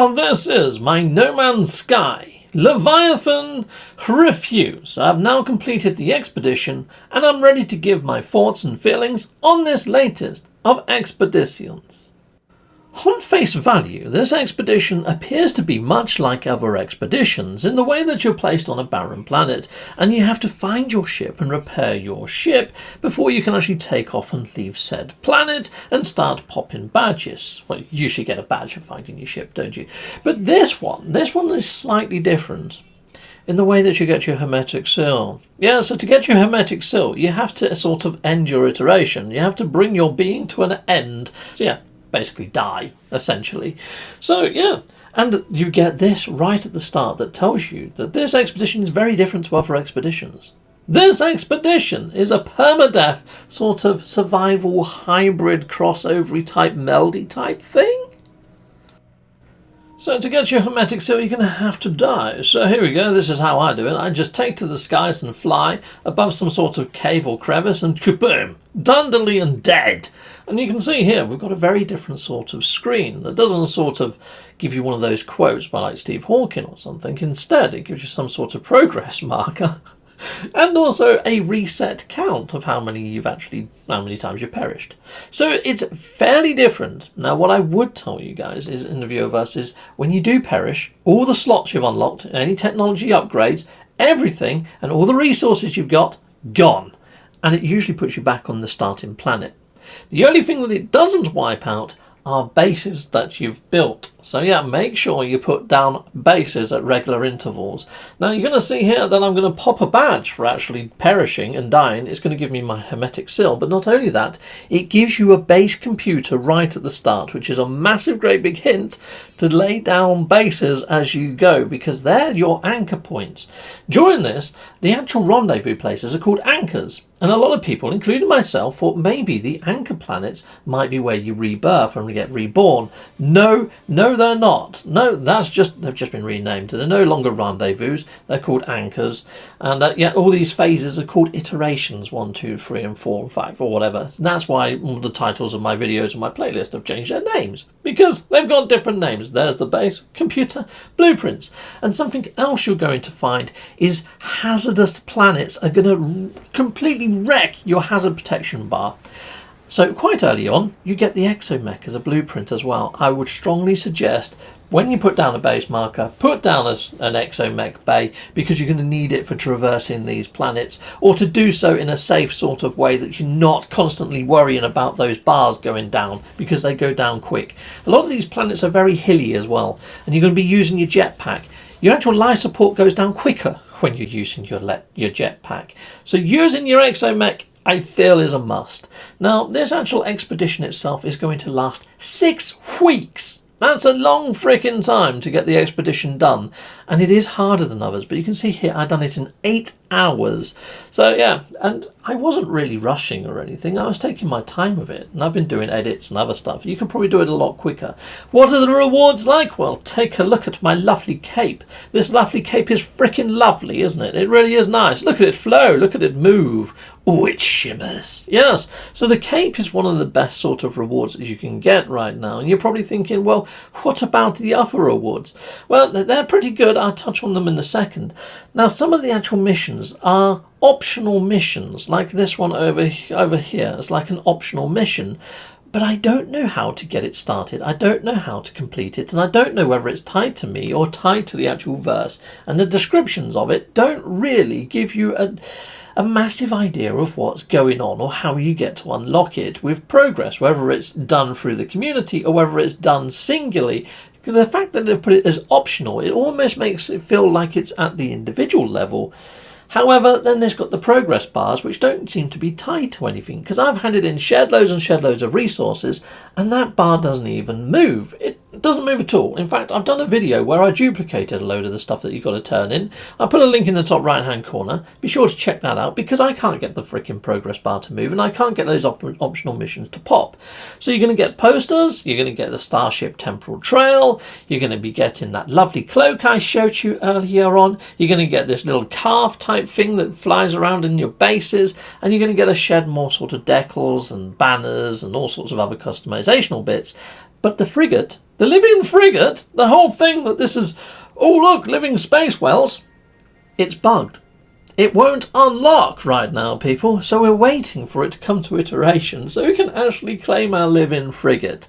So this is my No Man's Sky Leviathan review. So I've now completed the expedition and I'm ready to give my thoughts and feelings on this latest of expeditions. On face value, this expedition appears to be much like other expeditions in the way that you're placed on a barren planet and you have to find your ship and repair your ship before you can actually take off and leave said planet and start popping badges. Well, you usually get a badge for finding your ship, don't you? But this one is slightly different in the way that you get your hermetic seal. Yeah, so to get your hermetic seal, you have to sort of end your iteration. You have to bring your being to an end. So yeah, basically die, essentially. So yeah, and you get this right at the start that tells you that this expedition is very different to other expeditions. This expedition is a perma-death sort of survival hybrid crossover type meldy type thing. So to get your hermetic seal, you're going to have to die. So here we go, this is how I do it. I just take to the skies and fly above some sort of cave or crevice and kaboom, dundily and dead. And you can see here, we've got a very different sort of screen that doesn't sort of give you one of those quotes by like Steve Hawking or something. Instead, it gives you some sort of progress marker and also a reset count of how many times you've perished. So it's fairly different. Now, what I would tell you guys is in the Viewerverse is when you do perish, all the slots you've unlocked, any technology upgrades, everything, and all the resources you've got, gone. And it usually puts you back on the starting planet. The only thing that it doesn't wipe out are bases that you've built. So yeah, make sure you put down bases at regular intervals. Now you're going to see here that I'm going to pop a badge for actually perishing and dying. It's going to give me my hermetic seal, but not only that, it gives you a base computer right at the start, which is a massive great big hint to lay down bases as you go, because they're your anchor points. During this, the actual rendezvous places are called anchors, and a lot of people, including myself, thought maybe the anchor planets might be where you rebirth and get reborn. No, they're not. No, they've just been renamed. They're no longer rendezvous. They're called anchors. And yeah, all these phases are called iterations, 1, 2, 3, and 4, and 5, or whatever. And that's why all the titles of my videos and my playlist have changed their names, because they've got different names. There's the base, computer, blueprints. And something else you're going to find is hazardous planets are going to completely wreck your hazard protection bar. So quite early on, you get the exomech as a blueprint as well. I would strongly suggest when you put down a base marker, put down an exomech bay, because you're going to need it for traversing these planets, or to do so in a safe sort of way that you're not constantly worrying about those bars going down, because they go down quick. A lot of these planets are very hilly as well, and you're going to be using your jetpack. Your actual life support goes down quicker when you're using your jetpack. So using your exomech, I feel, is a must. Now, this actual expedition itself is going to last 6 weeks. That's a long frickin' time to get the expedition done. And it is harder than others, but you can see here I've done it in 8 hours. So yeah, and I wasn't really rushing or anything. I was taking my time with it, and I've been doing edits and other stuff. You can probably do it a lot quicker. What are the rewards like? Well, take a look at my lovely cape. This lovely cape is frickin' lovely, isn't it? It really is nice. Look at it flow, look at it move. Oh, it shimmers. Yes, so the cape is one of the best sort of rewards that you can get right now. And you're probably thinking, well, what about the other rewards? Well, they're pretty good. I'll touch on them in a second. Now, some of the actual missions are optional missions, like this one over here. It's like an optional mission. But I don't know how to get it started. I don't know how to complete it. And I don't know whether it's tied to me or tied to the actual verse. And the descriptions of it don't really give you a massive idea of what's going on or how you get to unlock it with progress, whether it's done through the community or whether it's done singularly. The fact that they've put it as optional, it almost makes it feel like it's at the individual level. However, then there's got the progress bars, which don't seem to be tied to anything, because I've had it in shed loads and shed loads of resources, and that bar doesn't even move. It doesn't move at all. In fact, I've done a video where I duplicated a load of the stuff that you've got to turn in. I'll put a link in the top right hand corner. Be sure to check that out, because I can't get the freaking progress bar to move, and I can't get those optional missions to pop. So you're going to get posters, you're going to get the Starship Temporal Trail, you're going to be getting that lovely cloak I showed you earlier on, you're going to get this little calf type thing that flies around in your bases, and you're going to get a shed more sort of decals and banners and all sorts of other customizational bits. But the frigate The living frigate, the whole thing that this is, oh look, living space wells, it's bugged. It won't unlock right now, people, so we're waiting for it to come to iteration so we can actually claim our living frigate.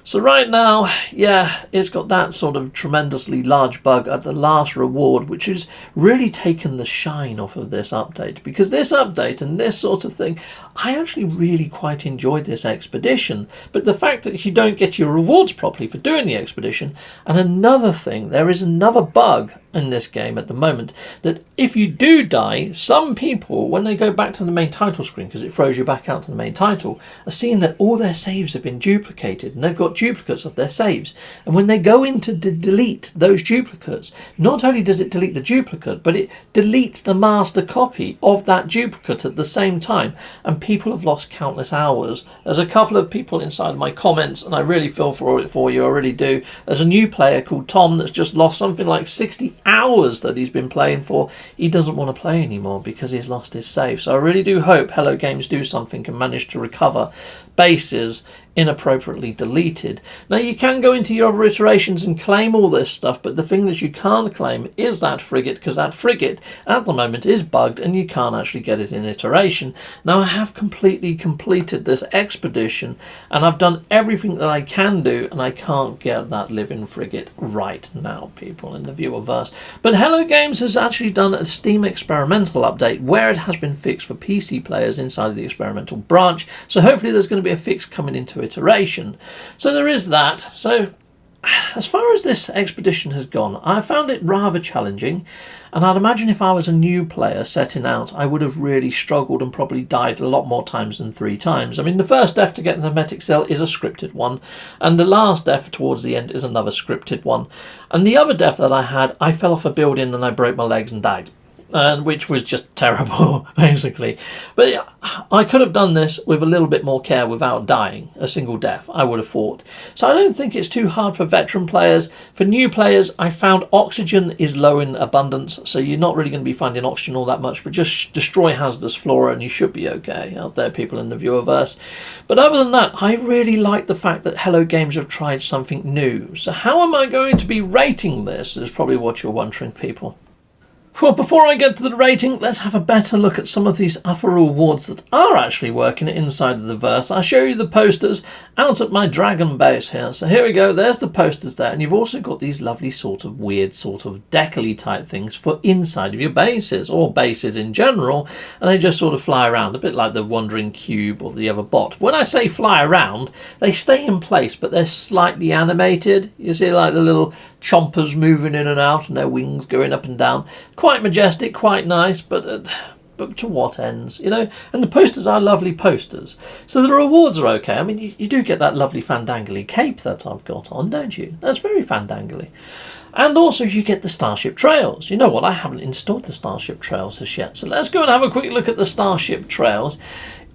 So right now, yeah, it's got that sort of tremendously large bug at the last reward, which has really taken the shine off of this update. Because this update and this sort of thing, I actually really quite enjoyed this expedition. But the fact that you don't get your rewards properly for doing the expedition, and another thing, there is another bug in this game at the moment, that if you do die, some people, when they go back to the main title screen, because it throws you back out to the main title, are seeing that all their saves have been duplicated, and they've got duplicates of their saves. And when they go in to delete those duplicates, not only does it delete the duplicate, but it deletes the master copy of that duplicate at the same time, and people have lost countless hours. There's a couple of people inside my comments, and I really feel for you, I really do. There's a new player called Tom that's just lost something like 60 hours that he's been playing for. He doesn't want to play anymore because he's lost his save. So I really do hope Hello Games do something and manage to recover bases inappropriately deleted. Now you can go into your other iterations and claim all this stuff, but the thing that you can't claim is that frigate, because that frigate at the moment is bugged and you can't actually get it in iteration. Now I have completely completed this expedition and I've done everything that I can do, and I can't get that living frigate right now, people, in the viewerverse. But Hello Games has actually done a Steam experimental update where it has been fixed for PC players inside of the experimental branch, so hopefully there's going to be a fix coming into iteration. So there is that. So as far as this expedition has gone, I found it rather challenging, and I'd imagine if I was a new player setting out, I would have really struggled and probably died a lot more times than 3 times. I mean, the first death to get in the hermetic cell is a scripted one, and the last death towards the end is another scripted one. And the other death that I had, I fell off a building and I broke my legs and died. Which was just terrible, basically. But I could have done this with a little bit more care without dying a single death, I would have thought. So I don't think it's too hard for veteran players. For new players, I found oxygen is low in abundance, so you're not really going to be finding oxygen all that much, but just destroy hazardous flora and you should be okay out there, people in the viewerverse. But other than that, I really like the fact that Hello Games have tried something new. So how am I going to be rating this is probably what you're wondering, people. Well, before I get to the rating, let's have a better look at some of these other rewards that are actually working inside of the verse. I'll show you the posters out at my dragon base here. So here we go, there's the posters there, and you've also got these lovely sort of weird sort of deckly type things for inside of your bases, or bases in general, and they just sort of fly around, a bit like the Wandering Cube or the other bot. When I say fly around, they stay in place, but they're slightly animated. You see like the little chompers moving in and out and their wings going up and down. Quite majestic, quite nice, but to what ends, you know? And the posters are lovely posters. So the rewards are okay. I mean, you do get that lovely fandangly cape that I've got on, don't you? That's very fandangly. And also you get the Starship Trails. You know what? I haven't installed the Starship Trails as yet. So let's go and have a quick look at the Starship Trails.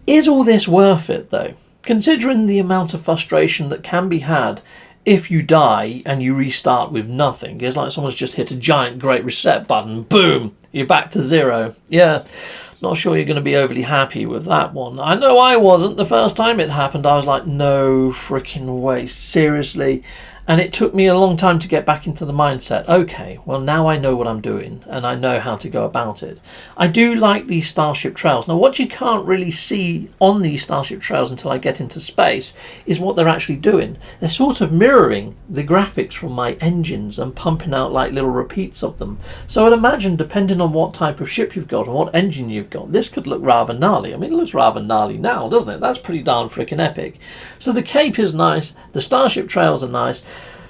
Is all this worth it, though? Considering the amount of frustration that can be had if you die and you restart with nothing. It's like someone's just hit a giant great reset button. Boom! You're back to 0. Yeah, not sure you're going to be overly happy with that one. I know I wasn't. The first time it happened, I was like, no freaking way. Seriously? And it took me a long time to get back into the mindset. Okay, well now I know what I'm doing and I know how to go about it. I do like these Starship Trails. Now what you can't really see on these Starship Trails until I get into space is what they're actually doing. They're sort of mirroring the graphics from my engines and pumping out like little repeats of them. So I'd imagine, depending on what type of ship you've got and what engine you've got, this could look rather gnarly. I mean, it looks rather gnarly now, doesn't it? That's pretty darn freaking epic. So the cape is nice, the Starship Trails are nice.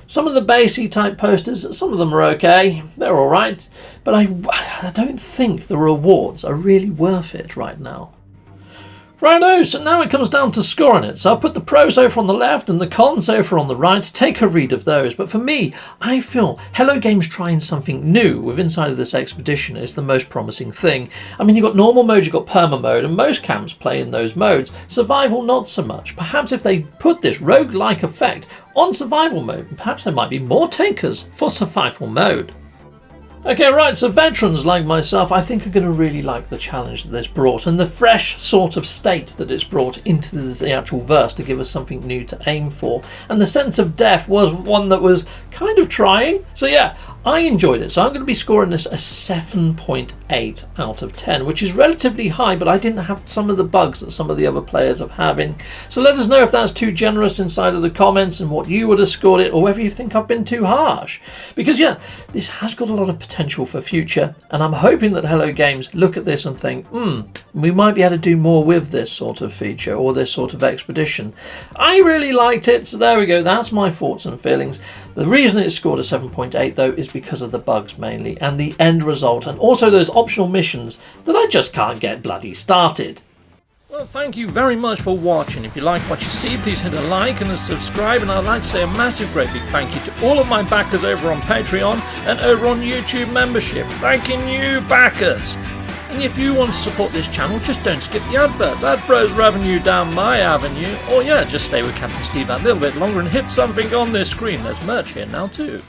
Some of the basey type posters, some of them are okay, they're alright, but I don't think the rewards are really worth it right now. Righto, so now it comes down to scoring it. So I've put the pros over on the left and the cons over on the right. Take a read of those. But for me, I feel Hello Games trying something new with inside of this expedition is the most promising thing. I mean, you've got normal mode, you've got perma mode, and most camps play in those modes. Survival, not so much. Perhaps if they put this roguelike effect on survival mode, perhaps there might be more takers for survival mode. Okay, right, so veterans like myself, I think are going to really like the challenge that this brought and the fresh sort of state that it's brought into the actual verse to give us something new to aim for. And the sense of death was one that was kind of trying. So yeah, I enjoyed it. So I'm going to be scoring this a 7.8 out of 10, which is relatively high, but I didn't have some of the bugs that some of the other players are having. So let us know if that's too generous inside of the comments and what you would have scored it, or whether you think I've been too harsh. Because yeah, this has got a lot of potential for future, and I'm hoping that Hello Games look at this and think, we might be able to do more with this sort of feature or this sort of expedition. I really liked it, so there we go. That's my thoughts and feelings. The reason it scored a 7.8 though is because of the bugs mainly, and the end result, and also those optional missions that I just can't get bloody started. Well, thank you very much for watching. If you like what you see, please hit a like and a subscribe, and I'd like to say a massive great big thank you to all of my backers over on Patreon and over on YouTube membership. Thanking you, backers! And if you want to support this channel, just don't skip the adverts. That throws revenue down my avenue. Or yeah, just stay with Captain Steve that little bit longer and hit something on this screen. There's merch here now too.